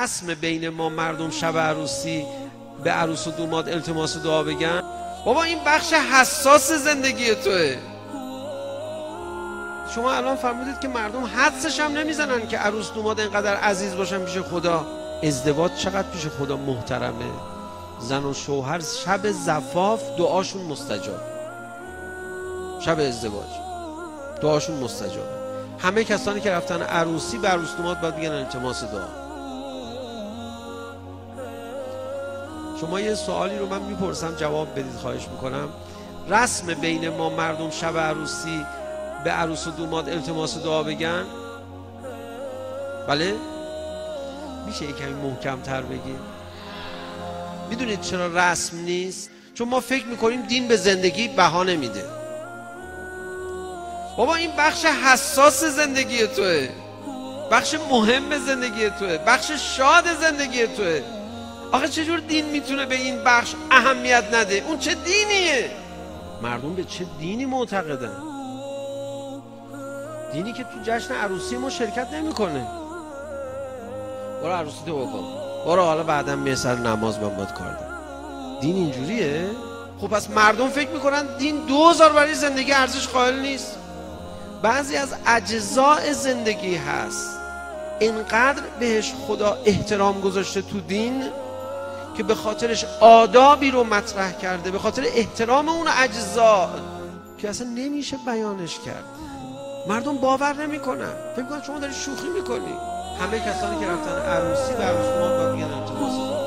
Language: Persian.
رسم بین ما مردم شب عروسی به عروس و دوماد التماس دعا بگن. بابا این بخش حساس زندگی توه. شما الان فرمودید که مردم حدسش هم نمیزنن که عروس دوماد اینقدر عزیز باشن پیش خدا. ازدواج چقدر پیش خدا محترمه. زن و شوهر شب زفاف دعاشون مستجاب، شب ازدواج دعاشون مستجاب. همه کسانی که رفتن عروسی به عروس دوماد باید بگن التماس دعا. شما یه سوالی رو من میپرسم جواب بدید خواهش میکنم. رسم بین ما مردم شب عروسی به عروس و دوماد التماس دعا بگن؟ بله؟ میشه یه کمی محکم تر بگید؟ میدونید چرا رسم نیست؟ چون ما فکر میکنیم دین به زندگی بها نمیده. بابا این بخش حساس زندگی توه، بخش مهم زندگی توه، بخش شاد زندگی توه. آخه چجور دین میتونه به این بخش اهمیت نده؟ اون چه دینیه؟ مردم به چه دینی معتقدن؟ دینی که تو جشن عروسی ما شرکت نمیکنه. برو عروسی تو بکن، برو حالا بعدم میه سر نماز من باید کار دارم. دین اینجوریه؟ خب پس مردم فکر میکنن دین 2000 برای زندگی ارزش قائل نیست. بعضی از اجزاء زندگی هست اینقدر بهش خدا احترام گذاشته تو دین که به خاطرش آدابی رو مطرح کرده، به خاطر احترام اون اجزا که اصلا نمیشه بیانش کرد. مردم باور نمیکنن، فکر میکنن شما داری شوخی میکنی. همه کسانی که رفتن عروسی و عروس دوماد باید بگن التماس دعا.